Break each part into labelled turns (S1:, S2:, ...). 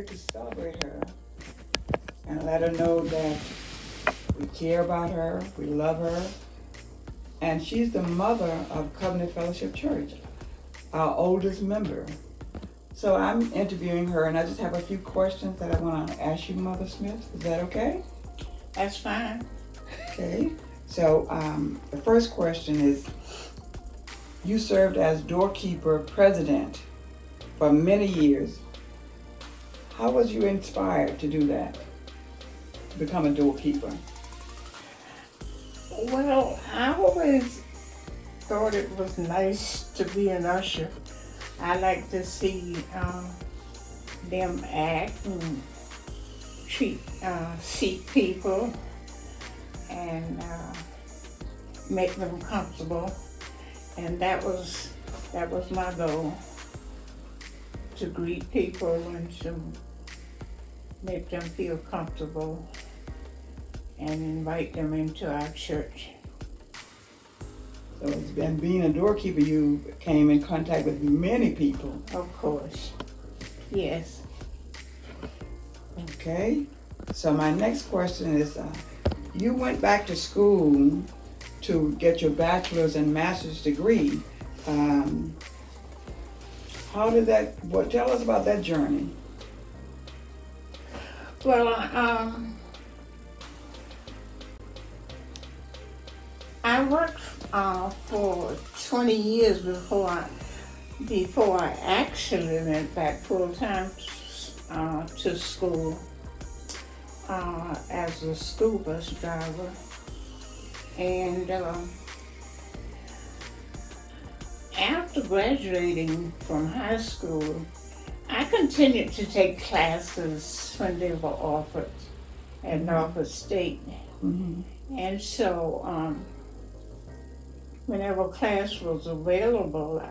S1: to celebrate her and let her know that we care about her, we love her, and she's the mother of Covenant Fellowship Church, our oldest member. So I'm interviewing her, and I just have a few questions that I want to ask you, Mother Smith. Is that okay?
S2: That's fine.
S1: Okay. So the first question is, you served as doorkeeper president for many years. How was you inspired to do that, to become a doorkeeper?
S2: Well, I always thought it was nice to be an usher. I like to see them act and seat people and make them comfortable. And that was my goal, to greet people and to make them feel comfortable and invite them into our church.
S1: So it's been being a doorkeeper, you came in contact with many people.
S2: Of course, yes.
S1: Okay. So my next question is, you went back to school to get your bachelor's and master's degree. How did that, tell us about that journey.
S2: Well, I worked for 20 years before I actually went back full time to school as a school bus driver. And after graduating from high school, I continued to take classes when they were offered at Norfolk State.
S1: Mm-hmm.
S2: And so whenever class was available,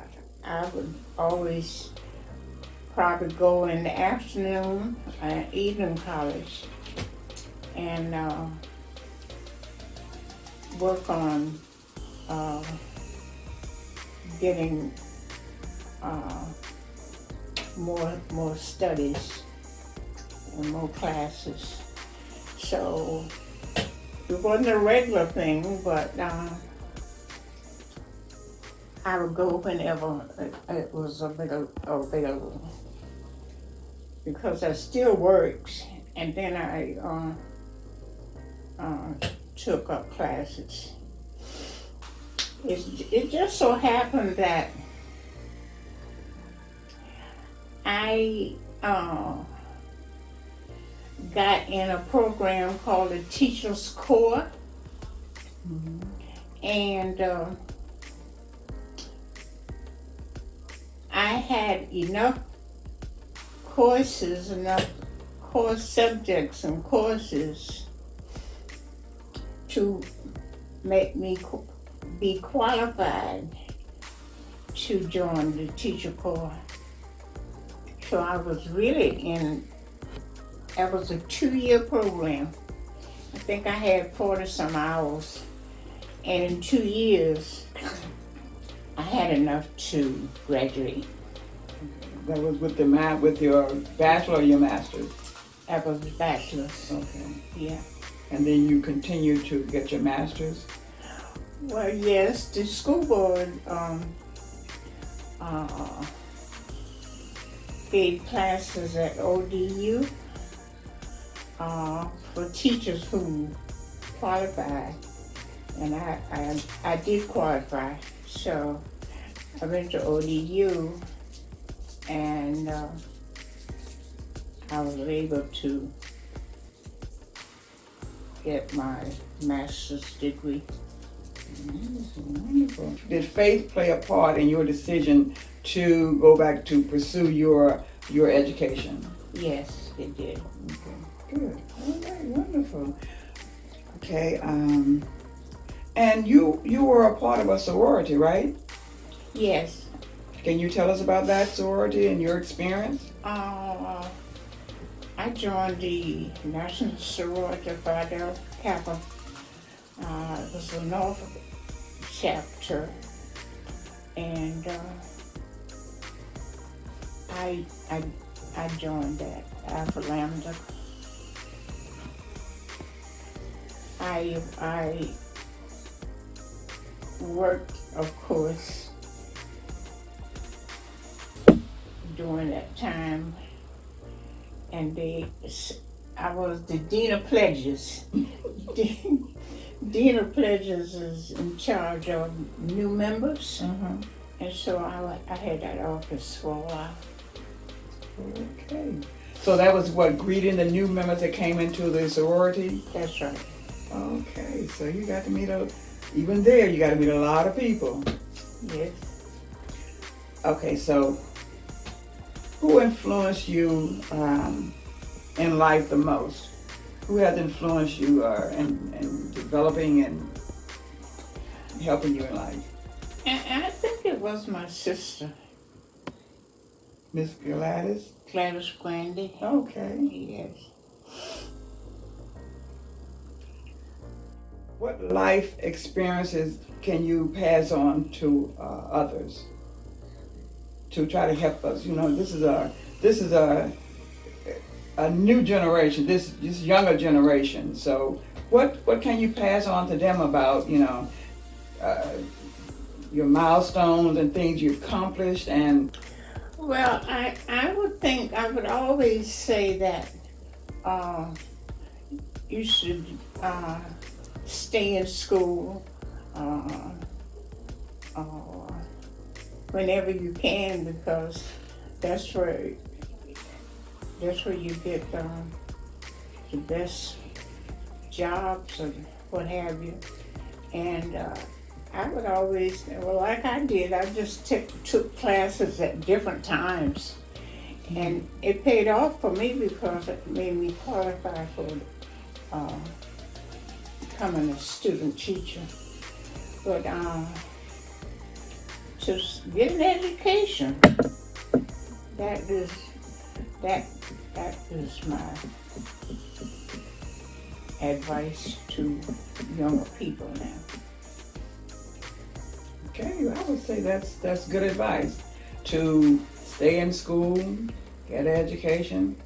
S2: I would always probably go in the afternoon, evening college, and work on getting more studies and more classes. So it wasn't a regular thing, but I would go whenever it was available, because I still worked, and then I took up classes. It just so happened that I got in a program called the Teacher's Corps,
S1: Mm-hmm.
S2: and I had enough course subjects and courses to make me be qualified to join the Teacher Corps. So I was really that was a 2-year program. I think I had 40 some hours, and in 2 years, I had enough to graduate.
S1: That was with your bachelor or your master's?
S2: That was a bachelor's.
S1: Okay.
S2: Yeah.
S1: And then you continued to get your master's?
S2: Well, yes, the school board gave classes at ODU for teachers who qualified, and I did qualify. So I went to ODU, and I was able to get my master's degree.
S1: Wonderful. Did faith play a part in your decision to go back to pursue your education?
S2: Yes, it did.
S1: Okay, good. All right, wonderful. Okay, and you were a part of a sorority, right?
S2: Yes.
S1: Can you tell us about that sorority and your experience?
S2: I joined the National Sorority of Philadelphia Kappa. It was the Norfolk chapter, and I joined that Alpha Lambda. I worked, of course, during that time, and I was the Dean of Pledges. Dean of Pledges is in charge of new members, and so I had that office for a while.
S1: Okay. So that was what, greeting the new members that came into the sorority?
S2: That's right.
S1: Okay, so you got to meet even there, you got to meet a lot of people.
S2: Yes.
S1: Okay, so who influenced you in life the most? Who has influenced you in developing and helping you in life?
S2: And I think it was my sister,
S1: Miss Gladys?
S2: Gladys Grandy.
S1: Okay.
S2: Yes.
S1: What life experiences can you pass on to others to try to help us? You know, this is a new generation, this younger generation. So what can you pass on to them about, you know, your milestones and things you've accomplished? And
S2: Well, I would think, I would always say that you should stay in school whenever you can, because that's where you get the best jobs or what have you. And I would always, well, like I did, I just took classes at different times. And it paid off for me because it made me qualify for becoming a student teacher. But to get an education, that is my advice to younger people now.
S1: okay, I would say that's good advice, to stay in school, get an education,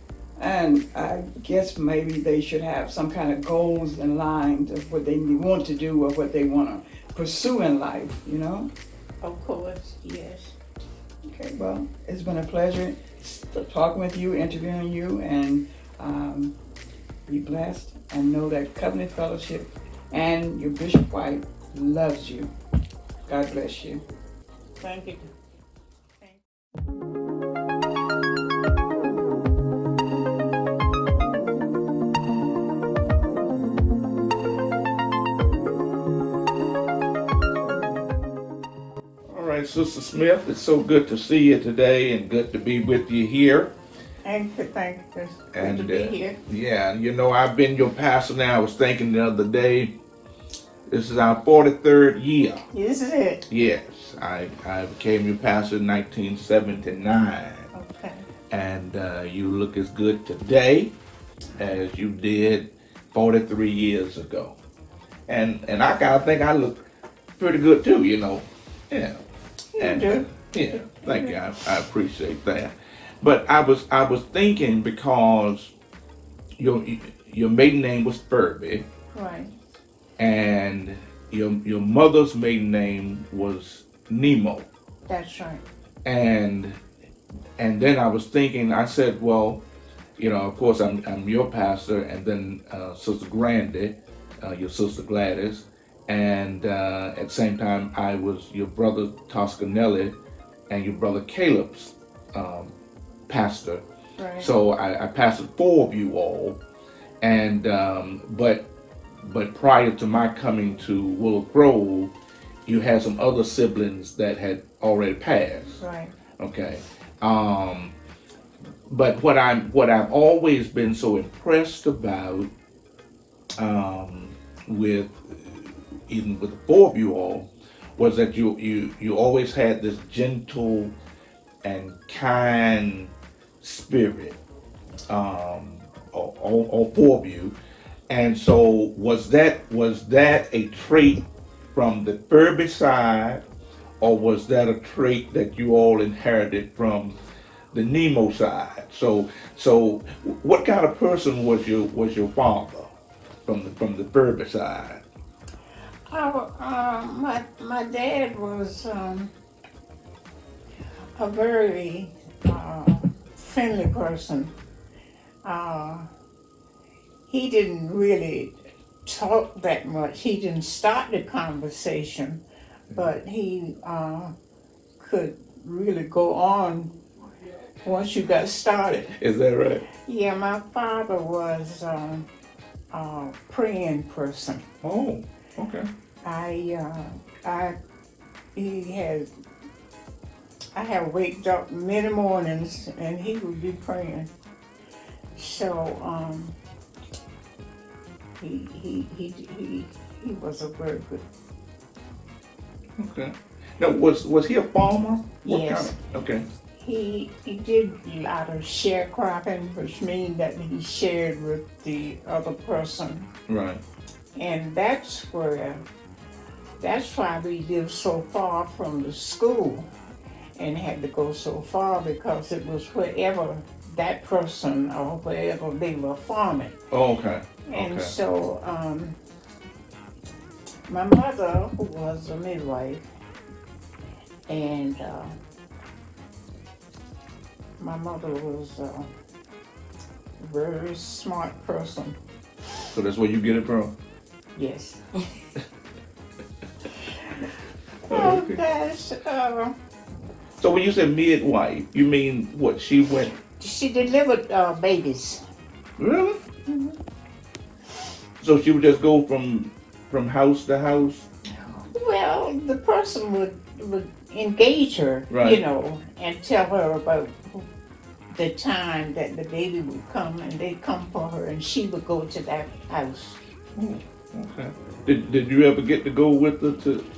S1: and I guess maybe they should have some kind of goals in line of what they want to do or what they want to pursue in life, you know?
S2: Of course, yes.
S1: Okay, well, it's been a pleasure talking with you, interviewing you, and be blessed and know that Covenant Fellowship and your Bishop White loves you. God bless you.
S2: Thank you.
S3: All right, Sister Smith, it's so good to see you today and good to be with you here.
S2: Thank you. Good to be here.
S3: Yeah, you know, I've been your pastor now. I was thinking the other day, this is our 43rd year.
S2: This is it.
S3: Yes, I became your pastor in 1979.
S2: Okay.
S3: And you look as good today as you did 43 years ago. And I gotta think I look pretty good too, you know. Yeah.
S2: You do.
S3: Yeah, thank you. I appreciate that. But I was thinking, because your maiden name was Furby,
S2: Right.
S3: and your mother's maiden name was Nemo.
S2: That's right.
S3: And then I was thinking, I said, well, you know, of course I'm your pastor, and then Sister Grandy, your sister Gladys, and at the same time I was your brother Toscanelli and your brother Caleb's pastor.
S2: Right.
S3: So I pastored 4 of you all, and but prior to my coming to Willow Grove, you had some other siblings that had already passed.
S2: Right.
S3: Okay. But what I've always been so impressed about, with even with the 4 of you all, was that you always had this gentle and kind spirit, all 4 of you. And so was that a trait from the Furby side, or was that a trait that you all inherited from the Nemo side. So what kind of person was your father from the Furby side?
S2: My dad was a very friendly person. Uh, he didn't really talk that much. He didn't start the conversation, but he could really go on once you got started.
S3: Is that right?
S2: Yeah, my father was a praying person.
S3: Oh, okay.
S2: I I have waked up many mornings and he would be praying. So he was a very good.
S3: Okay. Now, was he a farmer? What
S2: Yes.
S3: kind of, okay.
S2: He did a lot of sharecropping, which means that he shared with the other person,
S3: Right.
S2: and that's why we lived so far from the school and had to go so far because it was wherever that person or wherever they were farming.
S3: Oh, okay.
S2: And
S3: Okay.
S2: so my mother, who was a midwife, and my mother was a very smart person.
S3: So that's where you get it from?
S2: Yes.
S3: Oh,
S2: Oh
S3: okay.
S2: gosh,
S3: So when you say midwife, you mean what? She went?
S2: she delivered babies.
S3: Really? So she would just go from house to house?
S2: Well, the person would engage her,
S3: Right.
S2: and tell her about the time that the baby would come, and they'd come for her, and she would go to that house.
S3: Oh, okay. Did you ever get to go with her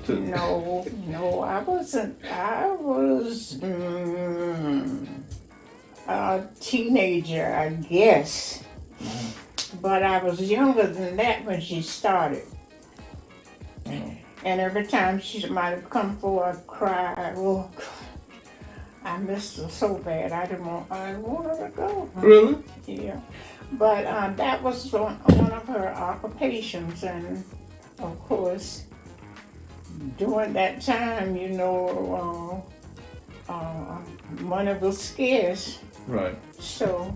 S3: to?
S2: No, I wasn't. I was a teenager, I guess. But I was younger than that when she started. And every time she might have come for a cry, oh, I missed her so bad. I didn't want her to go.
S3: Really?
S2: Yeah. But that was one of her occupations. And of course, during that time, money was scarce.
S3: Right.
S2: So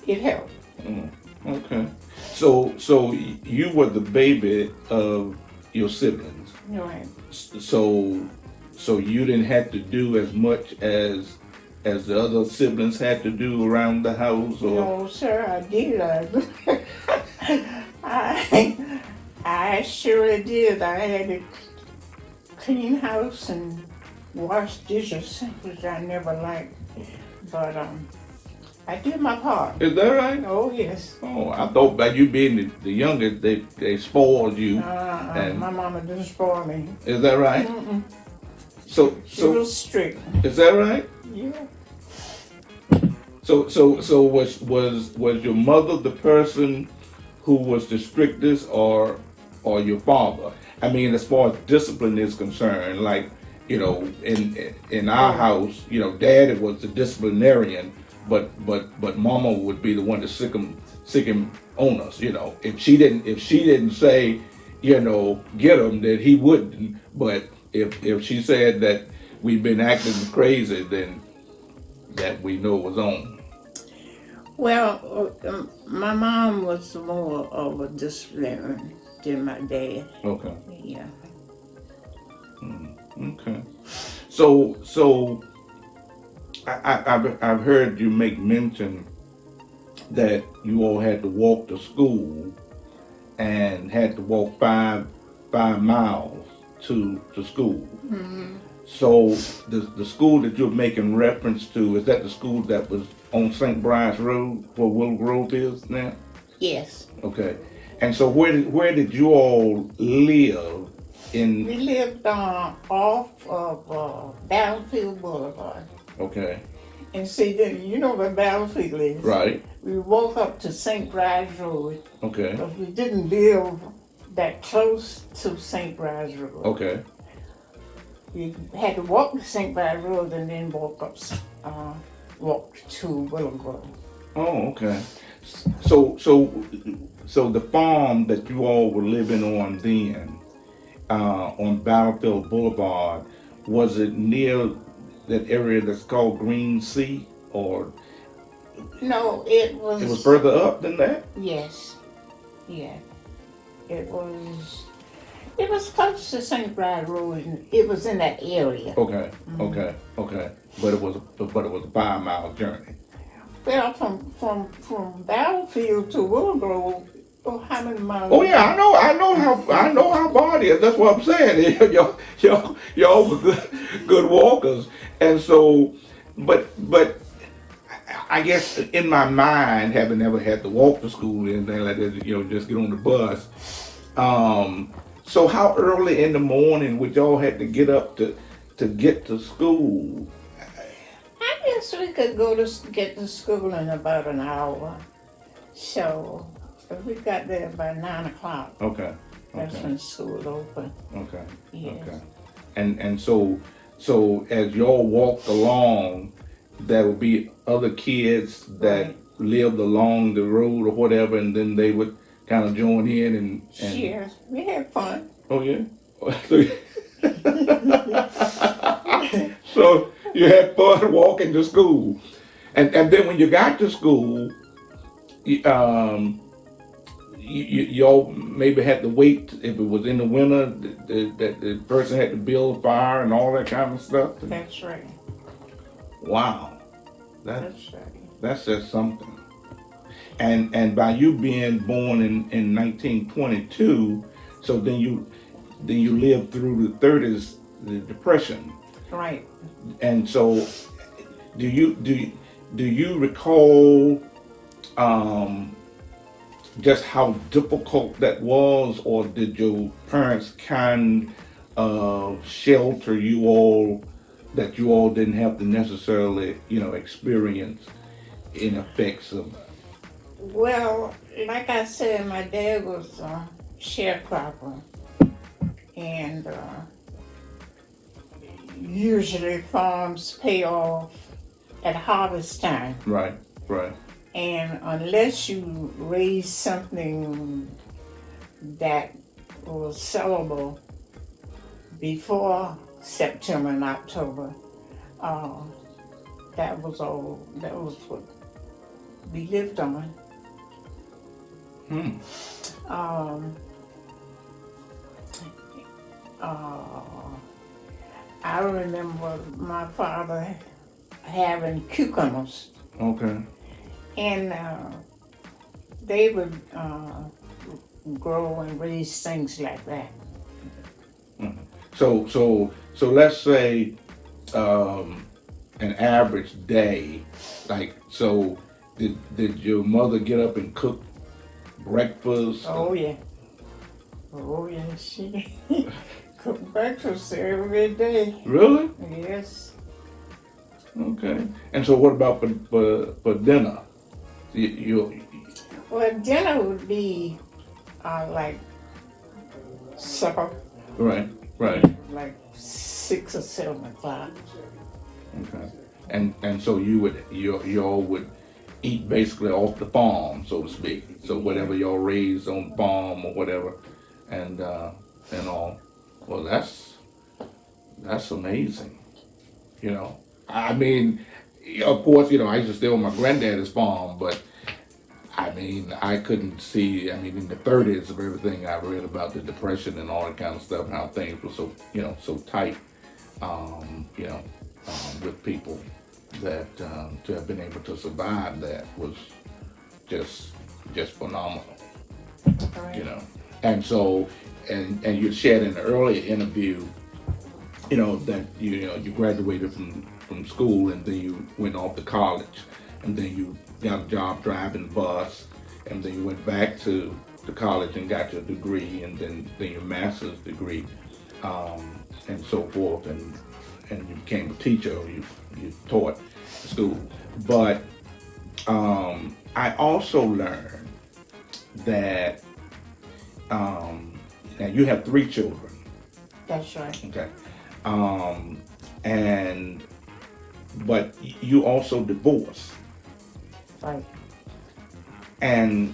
S2: it helped.
S3: Okay. So you were the baby of your siblings.
S2: Right.
S3: So you didn't have to do as much as the other siblings had to do around the house, or?
S2: No, sir, I did. I surely did. I had to clean house and wash dishes, which I never liked. But I did my part.
S3: Is that right?
S2: Oh, yes.
S3: Oh, I thought by you being the youngest, they spoiled you. And
S2: My mama didn't spoil me.
S3: is that right?
S2: Mm-mm.
S3: So
S2: She was strict.
S3: is that right?
S2: Yeah.
S3: So was your mother the person who was the strictest, or your father? I mean, as far as discipline is concerned, like, in our house, daddy was the disciplinarian, but mama would be the one to sick him on us. If she didn't say, get him, then he wouldn't. But if she said that we've been acting crazy, then that we know was on.
S2: Well, my mom was more of a disciplinarian than my dad.
S3: Okay.
S2: Yeah.
S3: Okay. So I've heard you make mention that you all had to walk to school and had to walk five miles to school.
S2: Mm-hmm.
S3: So the school that you're making reference to, is that the school that was on St. Bride's Road where Willow Grove is now?
S2: Yes.
S3: Okay. And so where did you all live in?
S2: We lived off of Battlefield Boulevard.
S3: Okay.
S2: And see, you know where Battlefield is.
S3: Right.
S2: We woke up to St. Bride's Road.
S3: Okay.
S2: Because we didn't live that close to St. Bride's Road.
S3: Okay.
S2: We had to walk to St. Bride's Road and then walk up walked to Willow Grove.
S3: Oh, okay. So the farm that you all were living on then, on Battlefield Boulevard, was it near that area that's called Green Sea, or
S2: No, it
S3: it was
S2: was,
S3: further up than that?
S2: yes, yeah. It was close to St. Bride Road, and it was in that area.
S3: Okay, okay. But it was a 5 mile journey.
S2: Well, from Battlefield to Willow Grove, oh, how many miles?
S3: Oh yeah, I know how far it is. That's what I'm saying. Y'all were good walkers, and so, but I guess in my mind, having never had to walk to school or anything like that, just get on the bus. So how early in the morning would y'all have to get up to get to school?
S2: I guess we could get to school in about an hour. So if we got there by 9 o'clock,
S3: Okay.
S2: that's
S3: Okay.
S2: when school opened.
S3: Okay.
S2: Yes.
S3: Okay. And so as y'all walked along, there would be other kids that
S2: Right.
S3: lived along the road or whatever, and then they would kind of join in and
S2: Yes, we had fun.
S3: oh yeah. So you had fun walking to school, and then when you got to school, y'all maybe had to wait if it was in the winter. That the person had to build a fire and all that kind of stuff.
S2: That's right.
S3: Wow,
S2: That's right.
S3: that's just something. And by you being born in 1922, so then you lived through the 30s, the Depression,
S2: Right.
S3: and so do you recall just how difficult that was, or did your parents kind of shelter you all that you all didn't have to necessarily experience in effects of?
S2: Well, like I said, my dad was a sharecropper, and usually farms pay off at harvest time.
S3: Right, right.
S2: And unless you raise something that was sellable before September and October, that was what we lived on.
S3: Hmm.
S2: Um, I remember my father having cucumbers,
S3: Okay.
S2: and they would grow and raise things like that.
S3: So let's say an average day, like, so did your mother get up and cook breakfast?
S2: Oh yeah, she cooked breakfast every day.
S3: Really?
S2: Yes.
S3: Okay. And so what about for dinner? You
S2: Well, dinner would be like supper,
S3: right,
S2: like 6 or 7 o'clock.
S3: okay. And so y'all would eat basically off the farm, so to speak. So whatever y'all raised on the farm or whatever, and all. Well, that's amazing. I mean, of course, I used to stay on my granddaddy's farm, but I mean, I couldn't see. I mean, in the 30s of everything I read about the Depression and all that kind of stuff, how things were so so tight, with people, that to have been able to survive that was just phenomenal.
S2: Right.
S3: And so, and you shared in an earlier interview, that you graduated from school, and then you went off to college, and then you got a job driving the bus, and then you went back to college and got your degree, and then your master's degree, and so forth, and you became a teacher, or you taught school. But I also learned that now you have 3 children.
S2: That's right.
S3: Okay. And but you also divorced.
S2: Right.
S3: And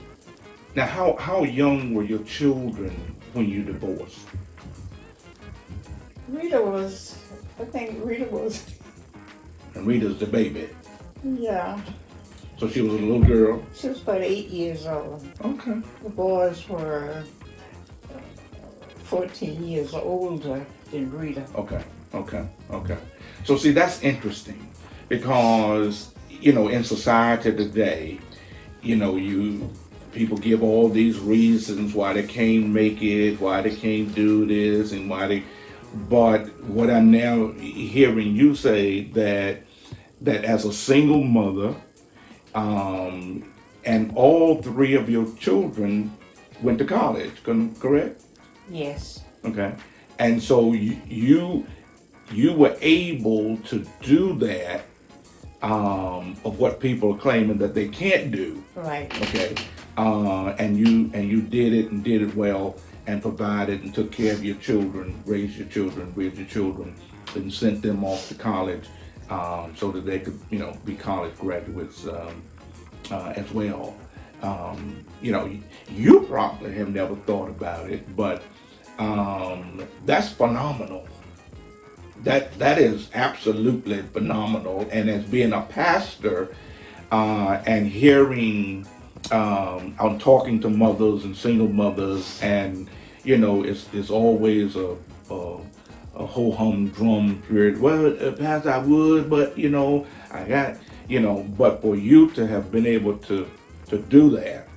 S3: now, how young were your children when you divorced?
S2: I think Rita was,
S3: And Rita's the baby,
S2: yeah,
S3: so she was a little girl.
S2: she was about 8 years old.
S3: Okay.
S2: The boys were 14 years older than Rita.
S3: Okay. So see, that's interesting because in society today, you people give all these reasons why they can't make it, why they can't do this, and why they. But what I'm now hearing you say that as a single mother, and all three of your children went to college, correct?
S2: Yes.
S3: Okay, and so you were able to do that of what people are claiming that they can't do.
S2: Right.
S3: Okay, and you did it and did it well and provided and took care of your children, raised your children, and sent them off to college so that they could be college graduates as well. You probably have never thought about it, but that's phenomenal. That is absolutely phenomenal. And as being a pastor and hearing, I'm talking to mothers and single mothers, and it's always a whole humdrum period. Well, Pastor, I would, but I got, but for you to have been able to do that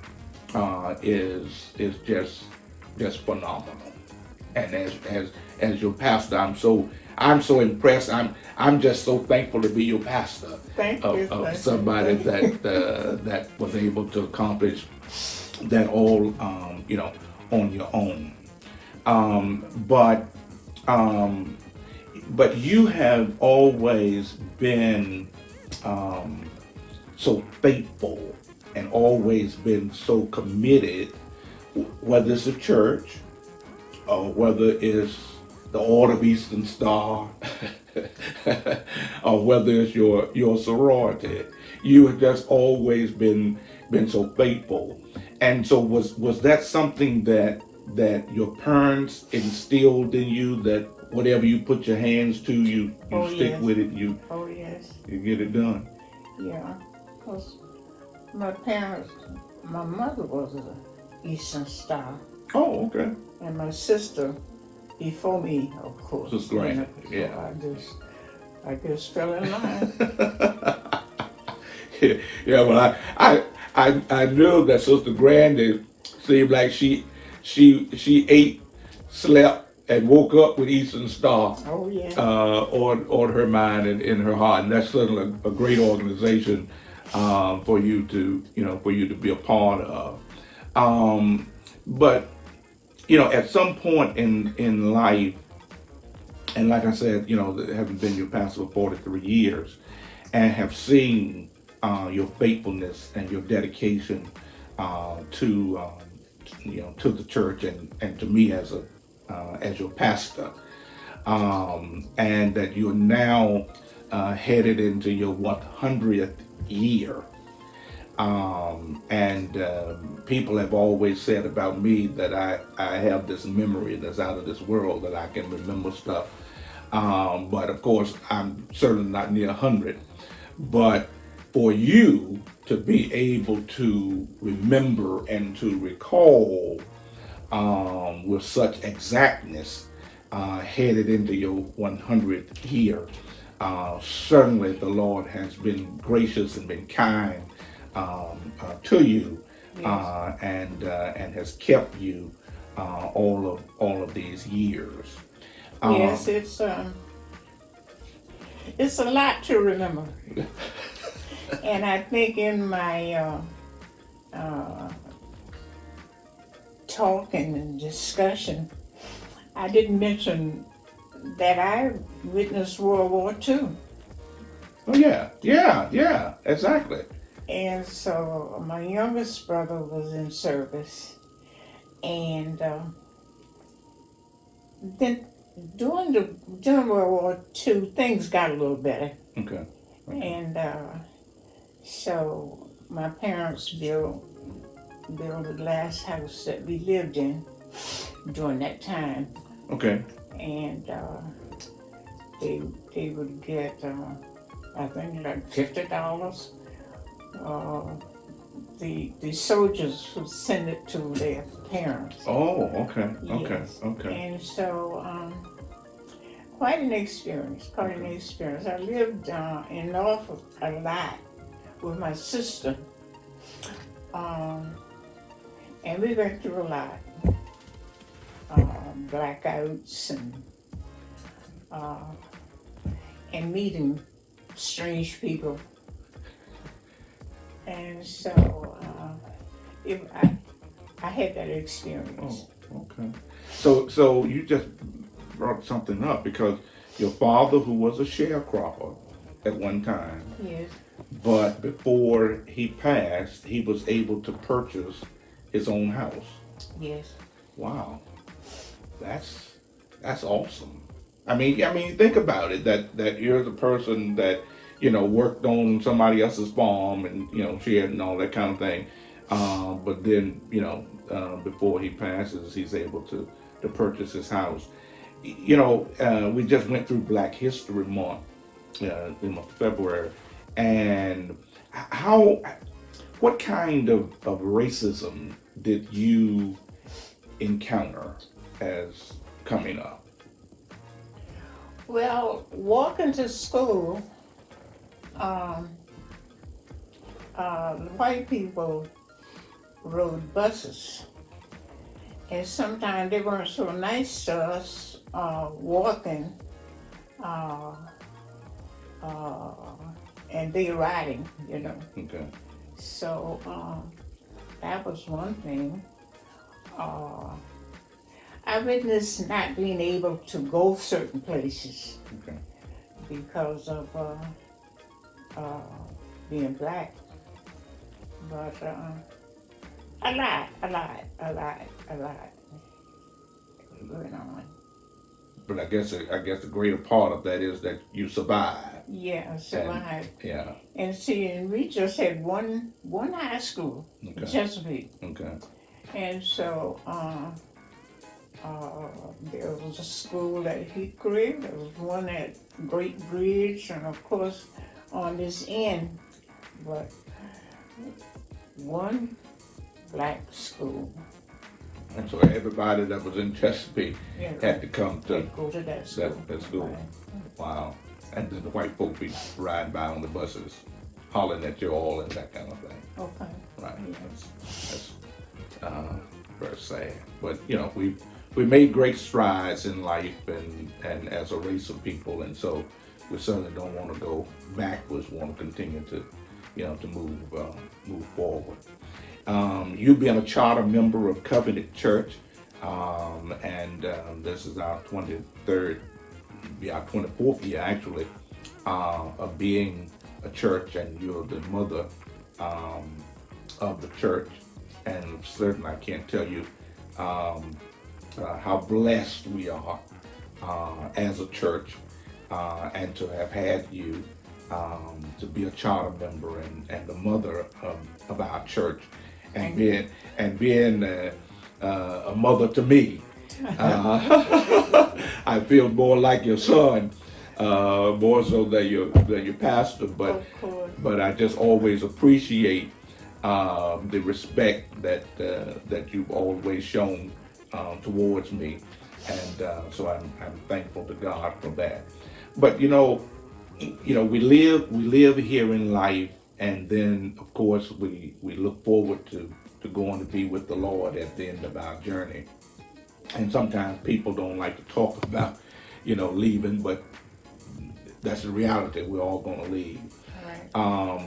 S3: is just phenomenal. And as your pastor, I'm so impressed. I'm just so thankful to be your pastor
S2: Thank you.
S3: of somebody that was able to accomplish that all on your own. But you have always been so faithful and always been so committed, whether it's a church or whether it's the Order of Eastern Star, or whether it's your sorority. You have just always been so faithful. And so was that something that your parents instilled in you, that whatever you put your hands to, you stick
S2: yes.
S3: with it, you
S2: Oh, yes.
S3: get it done?
S2: Yeah. Because my mother was an Eastern Star.
S3: Oh, okay.
S2: And my sister, before me, of course.
S3: Sister Granny,
S2: So
S3: yeah.
S2: I just fell in line.
S3: Yeah, well, I knew that Sister Grandy seemed like she ate, slept, and woke up with Eastern Star
S2: Oh, yeah.
S3: on her mind and in her heart, and that's certainly a great organization for you to be a part of. But at some point in life, and like I said, having been your pastor for 43 years, and have seen your faithfulness and your dedication to the church and to me as your pastor, and that you're now headed into your 100th year. And people have always said about me that I have this memory that's out of this world, that I can remember stuff. But of course, I'm certainly not near 100. But for you to be able to remember and to recall with such exactness, headed into your 100th year, certainly the Lord has been gracious and been kind to you,
S2: Yes.
S3: and has kept you all of these years.
S2: Yes, it's a lot to remember. And I think in my talk and discussion, I didn't mention that I witnessed World War II.
S3: Oh yeah, exactly.
S2: And so my youngest brother was in service. And then during World War II, things got a little better.
S3: Okay.
S2: And so my parents built the last house that we lived in during that time.
S3: Okay.
S2: And they would get I think like $50. Uh, the soldiers would send it to their parents.
S3: Oh, okay. Okay.
S2: Yes.
S3: Okay.
S2: And so quite an experience. Quite an experience. I lived in Norfolk a lot with my sister. And we went through a lot. Blackouts and meeting strange people. And so I had that experience.
S3: Oh, okay. So you just brought something up because your father, who was a sharecropper at one time,
S2: Yes.
S3: but before he passed, he was able to purchase his own house.
S2: Yes.
S3: Wow, that's awesome. I mean, think about it. That you're the person that worked on somebody else's farm and shared and all that kind of thing. But then before he passes, he's able to purchase his house. We just went through Black History Month in February, and how what kind of racism did you encounter as coming up?
S2: Well, walking to school, the white people rode buses. And sometimes they weren't so nice to us walking and they riding,
S3: Okay.
S2: So that was one thing. I witnessed not being able to go certain places
S3: Okay.
S2: because of being black. But a lot going on.
S3: But I guess the greater part of that is that you survived.
S2: Yeah, survived.
S3: Yeah.
S2: And see, and we just had one high school,
S3: Okay.
S2: Chesapeake.
S3: Okay.
S2: And so there was a school at Hickory, there was one at Great Bridge, and of course on this end, but one black school.
S3: And so everybody that was in Chesapeake had to come to
S2: go to that school.
S3: That school.
S2: Right.
S3: Wow. And then the white folk be riding by on the buses, hollering at you all and that kind of thing.
S2: Okay.
S3: Right.
S2: Yeah.
S3: That's very sad. But we made great strides in life and as a race of people, and so we certainly don't want to go backwards. We want to continue to to move forward. You being a charter member of Covenant Church, and this is our 23rd, our 24th year actually, of being a church, and you're the mother of the church, and certainly I can't tell you how blessed we are as a church, and to have had you to be a charter member and the mother of our church, and being a mother to me. I feel more like your son, more so than your pastor, but I just always appreciate the respect that you've always shown towards me, and so I'm thankful to God for that. But we live here in life, and then of course we look forward to going to be with the Lord at the end of our journey. And sometimes people don't like to talk about leaving, but that's the reality. We're all going to leave.
S2: Right.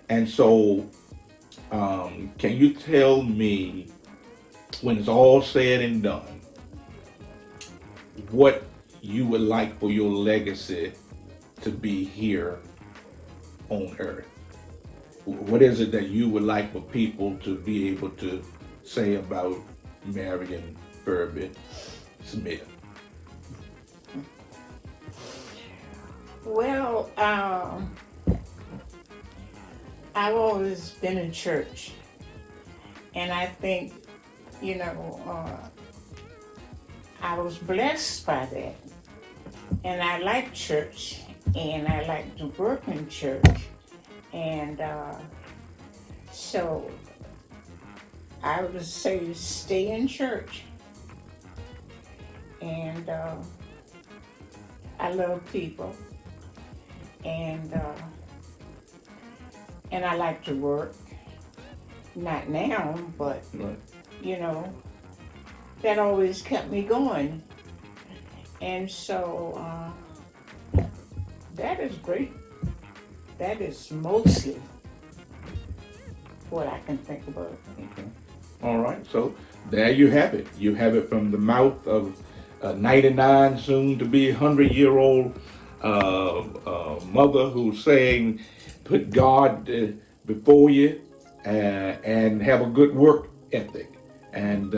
S3: And so can you tell me, when it's all said and done, what you would like for your legacy to be here on earth? What is it that you would like for people to be able to say about Marion Furby Smith?
S2: Well, I've always been in church, and I think, you know, I was blessed by that. And I like church, and I like to work in church. And so I would say stay in church. And I love people. And I like to work. Not now, but,
S3: Right.
S2: you know, that always kept me going. And so that is great. That is mostly what I can think about.
S3: Okay. All right. So there you have it. You have it from the mouth of a 99, soon to be 100-year-old mother who's saying, put God before you and have a good work ethic, and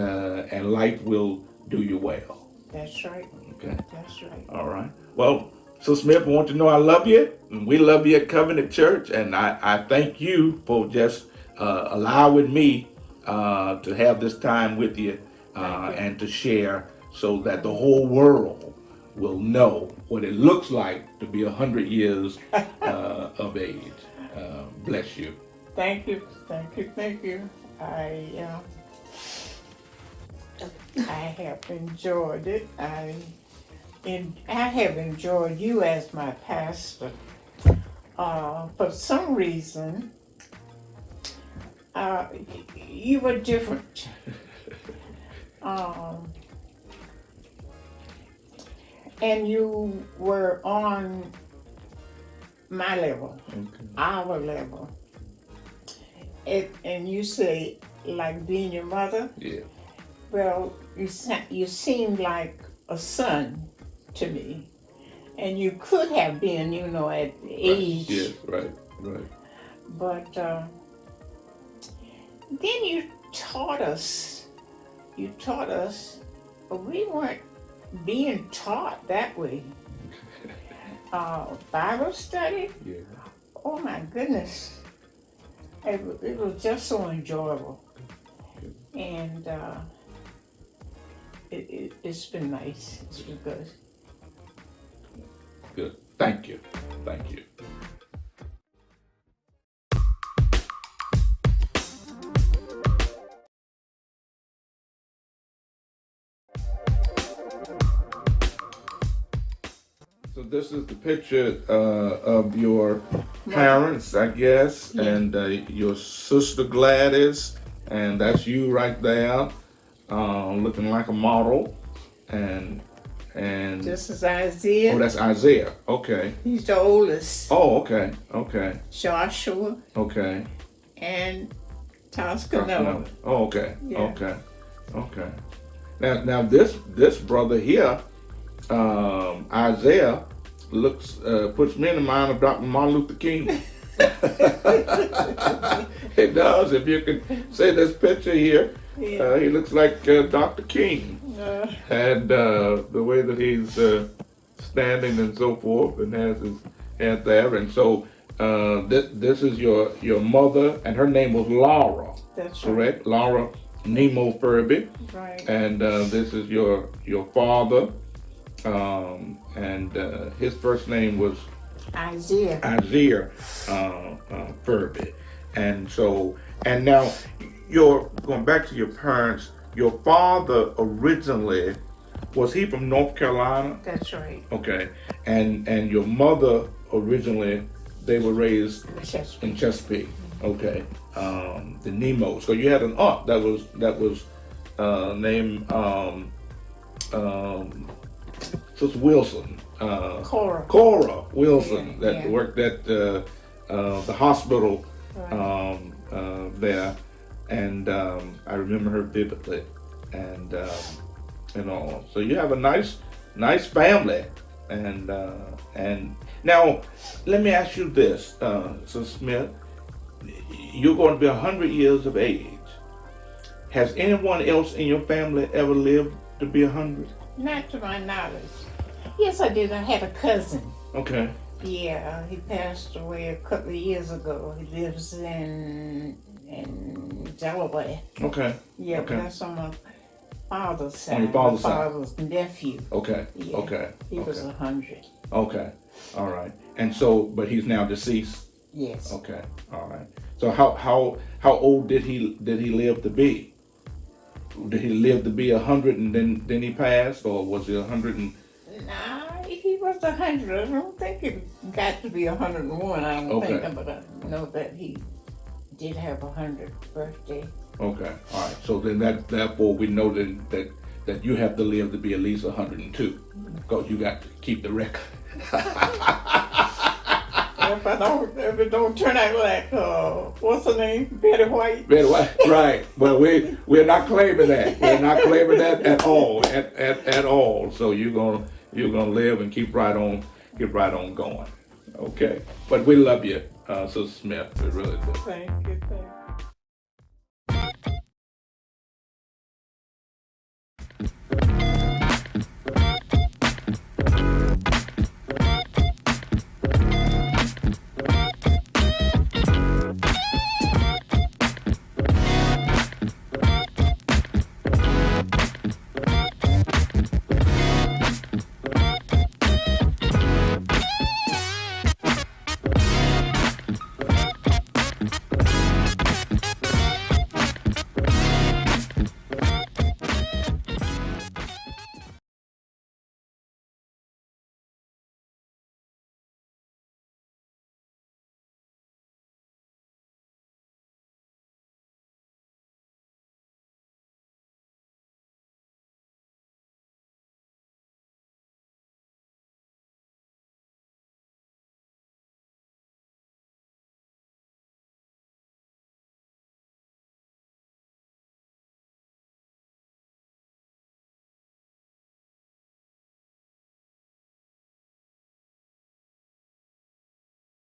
S3: life will do you well.
S2: That's right.
S3: Okay.
S2: That's right.
S3: All right. Well, so Smith, I want to know I love you. And we love you at Covenant Church, and I thank you for just allowing me to have this time with you, and to share, so that the whole world will know what it looks like to be 100 years of age. Bless you.
S2: Thank you. Thank you. Thank you. I have enjoyed it. I have enjoyed you as my pastor. For some reason, you were different. And you were on my level, our level. And you say, like being your mother?
S3: Yeah.
S2: Well, you seemed like a son to me. And you could have been, you know, at the age.
S3: Yes, right.
S2: But then you taught us, but we weren't being taught that way. Bible study,
S3: Yeah.
S2: oh my goodness. It was just so enjoyable. And it's been nice. It's been good.
S3: Good. Thank you. Thank you. So this is the picture of your parents, I guess, and your sister Gladys, and that's you right there, looking like a model, and
S2: This is Isaiah.
S3: oh, that's Isaiah. Okay.
S2: He's the oldest.
S3: Oh, okay. Okay.
S2: Joshua
S3: Okay.
S2: and Toscano.
S3: Oh, okay.
S2: Yeah.
S3: Okay. Okay. Now this brother here, Isaiah, puts me in the mind of Dr. Martin Luther King. It does. If you can see this picture here,
S2: Yeah.
S3: he looks like Dr. King, and the way that he's standing and so forth, and has his hand there, and so this is your mother, and her name was Laura.
S2: That's
S3: correct, Laura Nemo Furby,
S2: right.
S3: and this is your father, and his first name was
S2: Isaiah.
S3: Furby, and so, and now you're going back to your parents. Your father originally, was he from North Carolina?
S2: That's right.
S3: Okay, and your mother originally, they were raised in Chesapeake. Okay, the Nemo. So you had an aunt that was named Sister Wilson. Cora Wilson, that worked at the hospital there, and I remember her vividly, and all. So you have a nice family, and now let me ask you this, so Smith, you're going to be 100 years of age. Has anyone else in your family ever lived to be 100?
S2: Not to my knowledge. Yes, I did. I had a cousin.
S3: Okay.
S2: Yeah, he passed away a couple of years ago. He lives in Delaware.
S3: Okay.
S2: Yeah,
S3: Okay.
S2: that's on my father's side.
S3: On your father's
S2: my
S3: side.
S2: father's nephew.
S3: Okay.
S2: Yeah,
S3: Okay.
S2: he was
S3: Okay.
S2: 100.
S3: Okay. All right. And so, but he's now deceased.
S2: Yes.
S3: Okay. All right. So how old did he live to be? Did he live to be 100 and then he passed, or was he 100 and?
S2: Nah, he was 100. I don't think he got to be 101. I don't
S3: Okay.
S2: think, but I know that he did have a 100th birthday.
S3: Okay. All right. So then therefore we know that you have to live to be at least 102, because you got to keep the record.
S2: If it don't turn out like what's her name, Betty White.
S3: Betty White, right? Well, we're not claiming that. We're not claiming that at all, at all. So you're gonna live and keep right on going. Okay. But we love you, Sister Smith. We really do.
S2: Thank you.